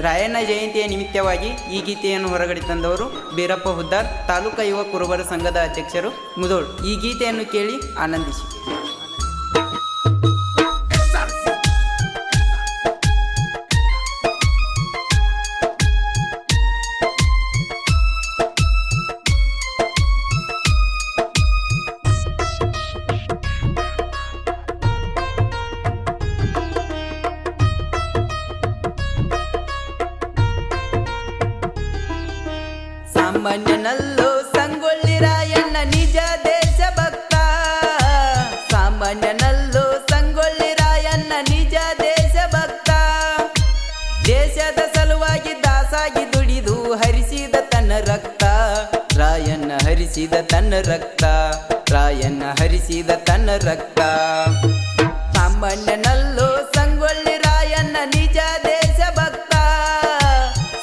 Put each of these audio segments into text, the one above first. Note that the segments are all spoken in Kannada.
ರಾಯಣ್ಣ ಜಯಂತಿಯ ನಿಮಿತ್ತವಾಗಿ ಈ ಗೀತೆಯನ್ನು ಹೊರಗಡೆ ತಂದವರು ಬೀರಪ್ಪ ಹುದ್ದಾರ್, ತಾಲೂಕಾ ಯುವ ಕುರುಬರ ಸಂಘದ ಅಧ್ಯಕ್ಷರು, ಮುಧೋಳ್. ಈ ಗೀತೆಯನ್ನು ಕೇಳಿ ಆನಂದಿಸಿ. ಸಾಮಾನ್ಯನಲ್ಲೋ ಸಂಗೊಳ್ಳಿ ರಾಯಣ್ಣ ನಿಜ ದೇಶಭಕ್ತ. ಸಾಮಾನ್ಯನಲ್ಲೋ ಸಂಗೊಳ್ಳಿ ರಾಯಣ್ಣ ನಿಜ ದೇಶಭಕ್ತ. ದೇಶದ ಸಲುವಾಗಿ ದಾಸಾಗಿ ದುಡಿದು ಹರಿಸಿದ ತನ್ನ ರಕ್ತ. ರಾಯಣ್ಣ ಹರಿಸಿದ ತನ್ನ ರಕ್ತ. ರಾಯಣ್ಣ ಹರಿಸಿದ ತನ್ನ ರಕ್ತ. ಸಾಮಾನ್ಯನಲ್ಲೋ ಸಂಗೊಳ್ಳಿ ರಾಯಣ್ಣ ನಿಜ ದೇಶಭಕ್ತ.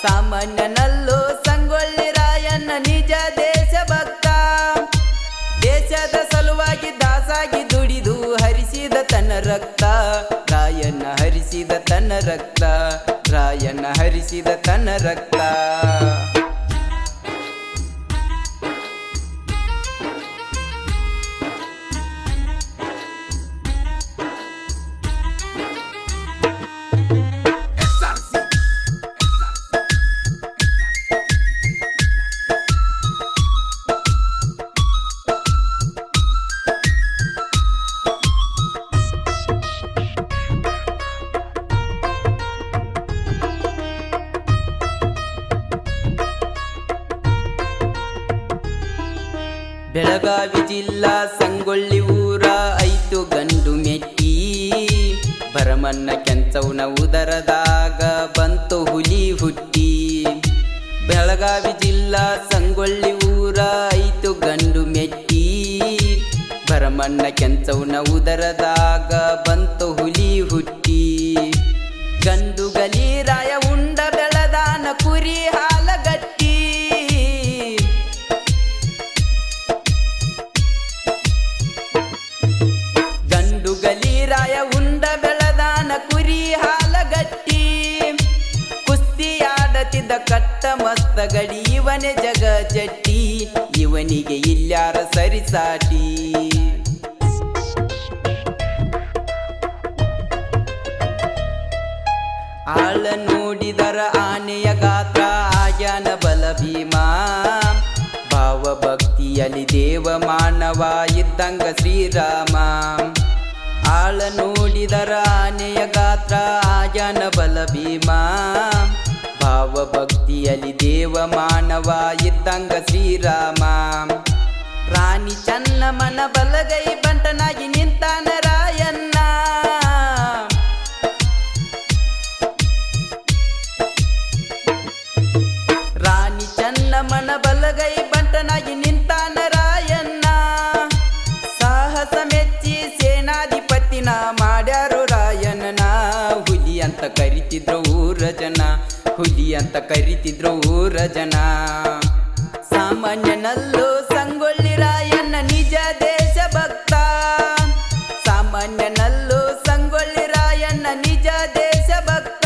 ಸಾಮಾನ್ಯನಲ್ಲೋ ಸಂಗೊಳ್ಳಿ ರಾಯಣ್ಣ ನಿಜ ದೇಶಭಕ್ತ. ದೇಶದ ಸಲುವಾಗಿ ದಾಸಾಗಿ ದುಡಿದು ಹರಿಸಿದ ತನ್ನ ರಕ್ತ. ರಾಯಣ್ಣ ಹರಿಸಿದ ತನ್ನ ರಕ್ತ. ರಾಯಣ್ಣ ಹರಿಸಿದ ತನ್ನ ರಕ್ತ. ಬೆಳಗಾವಿ ಜಿಲ್ಲಾ ಸಂಗೊಳ್ಳಿ ಊರ ಐತು ಗಂಡು ಮೆಟ್ಟಿ. ಭರಮಣ್ಣ ಕೆಂಚೌನ ಉದರದಾಗ ಬಂತು ಹುಲಿ ಹುಟ್ಟಿ. ಬೆಳಗಾವಿ ಜಿಲ್ಲಾ ಸಂಗೊಳ್ಳಿ ಊರ ಐತು ಗಂಡು ಮೆಟ್ಟಿ. ಭರಮಣ್ಣ ಕೆಂಚೌನ ಉದರದಾಗ ಬಂತು ಹುಲಿ ಹುಟ್ಟಿ. ಗಂಡು ಗಲೀರಾಯ ಉಂಡ ಬೆಳದಾನ ಕುರಿ ಹಾಲಗಟ್ಟಿ. ಗಲೀರಾಯ ಉಂಡ ಬೆಳದಾನ ಕುರಿ ಹಾಲಗಟ್ಟಿ. ಕುಸ್ತಿಯಾಡತಿದ್ದ ಕಟ್ಟ ಮಸ್ತ ಗಡಿ ಇವನೇ ಜಗ ಜಟ್ಟಿ. ಇವನಿಗೆ ಇಲ್ಯಾರ ಸರಿಸಾಟಿ. ಆಳ ನೋಡಿದರ ಆನೆಯ ಗಾತ್ರ ಆಗ್ಯಾನ ಬಲ ಭೀಮ. ಭಾವ ಭಕ್ತಿಯಲ್ಲಿ ದೇವ ಮಾನವ ಇದ್ದಂಗ ಶ್ರೀರಾಮ. ಆಳ ನೋಡಿದರ ಆನೆಯ ಗಾತ್ರ ಆಗ್ಯಾನ ಬಲ ಭೀಮ. ಭಾವ ಭಕ್ತಿಯಲ್ಲಿ ದೇವ ಮಾನವ ಇದ್ದಂಗ ಶ್ರೀರಾಮ. ರಾಣಿ ಚೆನ್ನಮ್ಮನ ಬಲಗೈ ಬಂಟನಾಗಿ ನಿಂತಾನ ರಾಯಣ್ಣ. ರಾಣಿ ಚೆನ್ನಮ್ಮನ ಬಲಗೈ ಬಂಟನಾಗಿ ನಿಂತಾನ ರಾಯಣ್ಣ. ಸಾಹಸ ಮೆಚ್ಚಿ ಸೇನಾಧಿಪತಿನ ಮಾಡ್ಯಾರು ರಾಯಣ್ಣನ. ಹುಲಿ ಅಂತ ಕರಿತಿದ್ರು ಊರ ಜನ. ಹುಲಿ ಅಂತ ಕರಿತಿದ್ರು ಊರ ಜನ. ಸಾಮಾನ್ಯನಲ್ಲೋ ಸಂಗೊಳ್ಳಿ ರಾಯಣ್ಣ ನಿಜ ದೇಶಭಕ್ತ. ಸಾಮಾನ್ಯನಲ್ಲೋ ಸಂಗೊಳ್ಳಿ ರಾಯಣ್ಣ ನಿಜ ದೇಶಭಕ್ತ.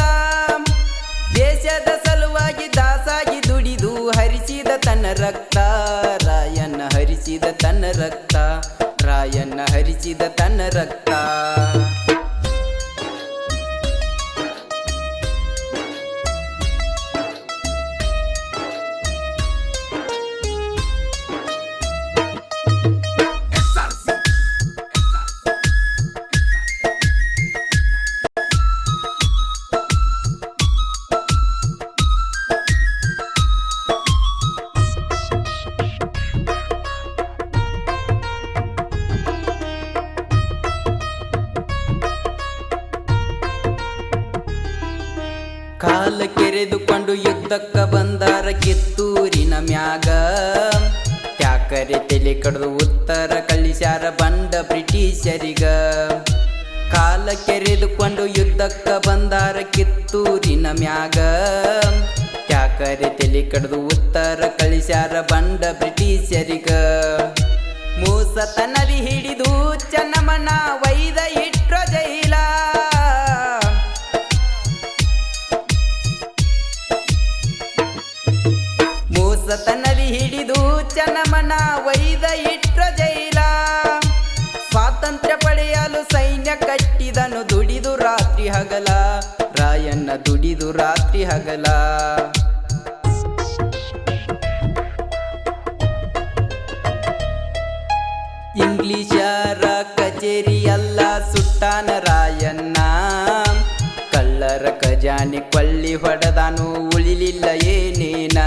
ದೇಶದ ಸಲುವಾಗಿ ದಾಸಾಗಿ ದುಡಿದು ಹರಿಸಿದ ತನ್ನ ರಕ್ತ. ರಾಯಣ್ಣ ಹರಿಸಿದ ತನ್ನ ರಕ್ತ. ರಾಯಣ್ಣ ಹರಿಸಿದ ತನ್ನ ರಕ್ತ. ಕಾಲ ಕೆರೆದುಕೊಂಡು ಯುದ್ಧಕ್ಕ ಬಂದಾರ ಕಿತ್ತೂರಿನ ಮ್ಯಾಗ. ತ್ಯಾಕರೆ ತಲೆ ಕಡ್ದು ಉತ್ತರ ಕಳಿಸ್ಯಾರ ಬಂಡ ಬ್ರಿಟಿಷರಿಗ. ಕಾಲ ಕೆರೆದುಕೊಂಡು ಯುದ್ಧಕ್ಕ ಬಂದಾರ ಕಿತ್ತೂರಿನ ಮ್ಯಾಗ. ತ್ಯಾಕರೆ ತಲೆ ಕಡ್ದು ಉತ್ತರ ಕಳಿಸ್ಯಾರ ಬಂಡ ಬ್ರಿಟಿಷರಿಗ. ಮೂಸತನದಿ ಹಿಡಿದು ಚೆನ್ನಮ್ಮನ ವೈದ ಇಟ್ರ ಜೈಲ. ಪಂಚನಮನ ವೈದ ಇಟ್ರ ಜೈಲ. ಸ್ವಾತಂತ್ರ್ಯ ಪಡೆಯಲು ಸೈನ್ಯ ಕಟ್ಟಿದನು ದುಡಿದು ರಾತ್ರಿ ಹಗಲ. ರಾಯಣ್ಣ ದುಡಿದು ರಾತ್ರಿ ಹಗಲ. ಇಂಗ್ಲಿಷರ ಕಚೇರಿಯಲ್ಲ ಸುಟ್ಟಾನ ರಾಯಣ್ಣ. ಕಳ್ಳರ ಖಜಾನೆ ಕೊಳ್ಳಿ ಹೊಡೆದಾನು ಉಳಿಲಿಲ್ಲ ಏನೇನ.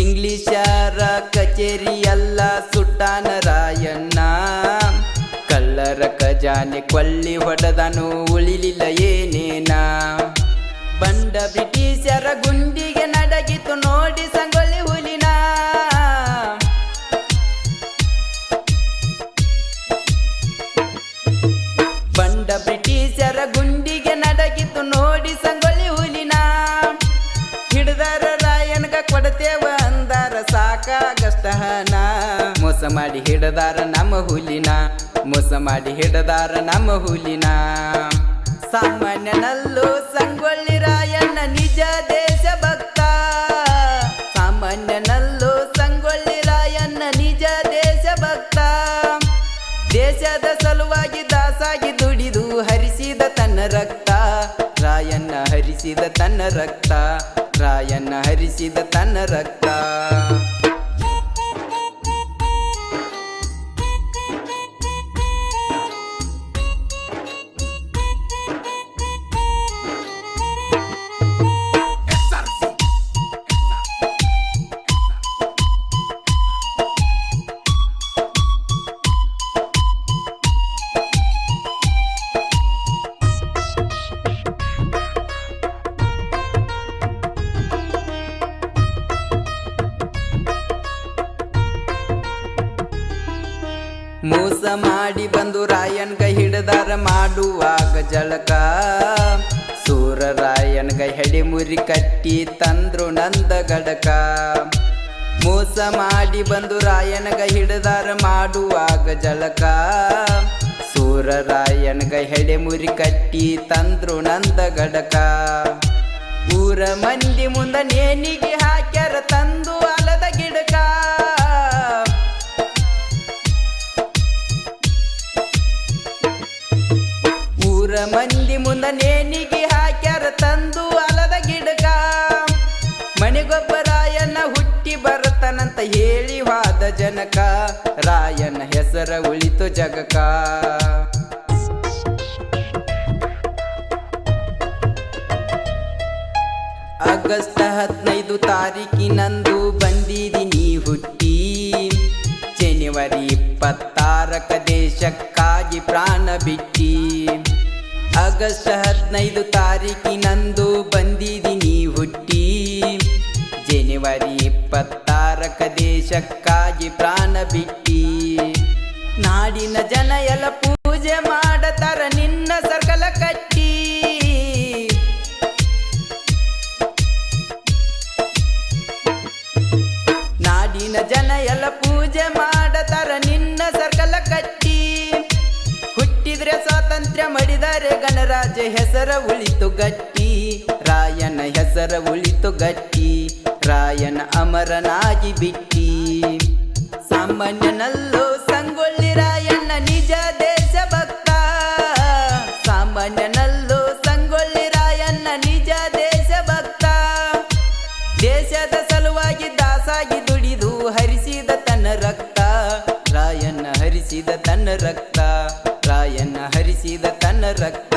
ಇಂಗ್ಲಿಷರ ಕಚೇರಿಯಲ್ಲ ಸುಟ್ಟಾನ ರಾಯಣ್ಣ. ಕಳ್ಳರ ಖಜಾನೆ ಕೊಳ್ಳಿ ಹೊಡೆದಾನು ಉಳಿಲಿಲ್ಲ ಏನೇನ. ಬಂಡ ಬ್ರಿಟಿಷರ ಗುಂಡಿಗೆ ನಡಗಿತು ನೋಡಿ ಸಂಗೊಳ್ಳಿ ಹುಲಿನ. ಬಂಡ ಬ್ರಿಟಿಷರ ಗುಂಡಿಗೆ ನಡಗಿತು ನೋಡಿ ಸಂಗೊಳ್ಳಿ ಹುಲಿನ. ಹಿಡ್ದಾರ ರಾಯಣ್ಗ ಕೊಡತೇವ ಅಂದಾರ ಸಾಕಾಗಷ್ಟ ಹಣ. ಮೋಸ ಮಾಡಿ ಹಿಡದಾರ ನಮ್ಮ ಹುಲಿನ. ಮೋಸ ಮಾಡಿ ಹಿಡದಾರ ನಮ್ಮ ಹುಲಿನ. ಸಾಮಾನ್ಯನಲ್ಲೂ ಸಂಗೊಳ್ಳಿ ರಾಯಣ್ಣ ನಿಜ ದೇಶ ಭಕ್ತ. ಸಾಮಾನ್ಯನಲ್ಲೂ ಸಂಗೊಳ್ಳಿ ರಾಯಣ್ಣ ನಿಜ ದೇಶ ಭಕ್ತ. ದೇಶದ ಸಲುವಾಗಿ ದಾಸಾಗಿ ದುಡಿದು ಹರಿಸಿದ ತನ್ನ ರಕ್ತ. ರಾಯಣ್ಣ ಹರಿಸಿದ ತನ್ನ ರಕ್ತ. ರಾಯಣ್ಣ ಹರಿಸಿದ ತನ್ನ ರಕ್ತ. ಮೋಸ ಮಾಡಿ ಬಂದು ರಾಯಣ್ಗ ಹಿಡದಾರ ಮಾಡುವಾಗ ಜಳಕ. ಸೂರ ರಾಯಣ್ಗ ಹೆಡೆ ಮುರಿ ಕಟ್ಟಿ ತಂದ್ರು ನಂದ ಗಡಕ. ಮೋಸ ಮಾಡಿ ಬಂದು ರಾಯಣ್ಗ ಹಿಡದಾರ ಮಾಡುವಾಗ ಜಳಕ. ಸೂರ ರಾಯಣ್ಗ ಹೆಡೆ ಮುರಿ ಕಟ್ಟಿ ತಂದ್ರು ನಂದ ಗಡಕ. ಊರ ಮಂದಿ ಮುಂದ ನೇಣಿಗೆ ಹಾಕ್ಯಾರ ತಂದು ಅಲದ ಗಿಡಕ. ಊರ ಮಂದಿ ಮುಂದ ನೇಣಿಗೆ ಹಾಕ್ಯಾರ ತಂದು ಅಲದ ಗಿಡಕ. ಮನೆಗೊಬ್ಬ ರಾಯಣ್ಣ ಹುಟ್ಟಿ ಬರತನಂತ ಹೇಳಿ ವಾದ ಜನಕ. ರಾಯಣ್ಣ ಹೆಸರ ಉಳಿತು ಜಗಕ. ಆಗಸ್ಟ್ 15 ತಾರೀಕಿನಂದು ಬಂದಿದ್ದೀನಿ ಹುಟ್ಟಿ. ಜನವರಿ 26 ದೇಶಕ್ಕಾಗಿ ಪ್ರಾಣ ಬಿಟ್ಟಿ. ಆಗಸ್ಟ್ 15 ತಾರೀಕಿನಂದು ಬಂದಿದ್ದೀನಿ ಹುಟ್ಟಿ. ಜನವರಿ 26 ದೇಶಕ್ಕಾಗಿ ಪ್ರಾಣ ಬಿಟ್ಟಿ. ನಾಡಿನ ಜನ ಎಲ್ಲ ಪೂಜೆ ಮಾಡತಾರ ನಿನ್ನ ಸರ್ಕಲ ಕಟ್ಟಿ. ನಾಡಿನ ಜನ ಎಲ್ಲ ಪೂಜೆ ಮಾಡತಾರ ನಿನ್ನ ಸರ್ಕಲ ಕಟ್ಟಿ. ಹುಟ್ಟಿದ್ರೆ ಸ್ವಾತಂತ್ರ್ಯ ಮಡಿದರೆ ಗಣರಾಜ್ಯ ಹೆಸರ ಉಳಿತು ಗಟ್ಟಿ. ರಾಯಣ್ಣ ಹೆಸರ ಉಳಿತು ಗಟ್ಟಿ. ರಾಯಣ್ಣ ಅಮರನಾಗಿ ಬಿಟ್ಟಿ. ಸಾಮಾನ್ಯನಲ್ಲೂ ಸಂಗೊಳ್ಳಿ ರಾಯಣ್ಣ ನಿಜ ದೇಶ ಭಕ್ತ. ಸಾಮಾನ್ಯನಲ್ಲೂ ಸಂಗೊಳ್ಳಿ ರಾಯಣ್ಣ ನಿಜ ದೇಶ ಭಕ್ತ. ದೇಶದ ಸಲುವಾಗಿ ದಾಸಾಗಿ ದುಡಿದು ಹರಿಸಿದ ತನ್ನ ರಕ್ತ. ರಾಯಣ್ಣ ಹರಿಸಿದ ತನ್ನ ರಕ್ತ. ರಾಯಣ್ಣ ಹರಿಸಿದ ತನ್ನ ರಕ್ತ.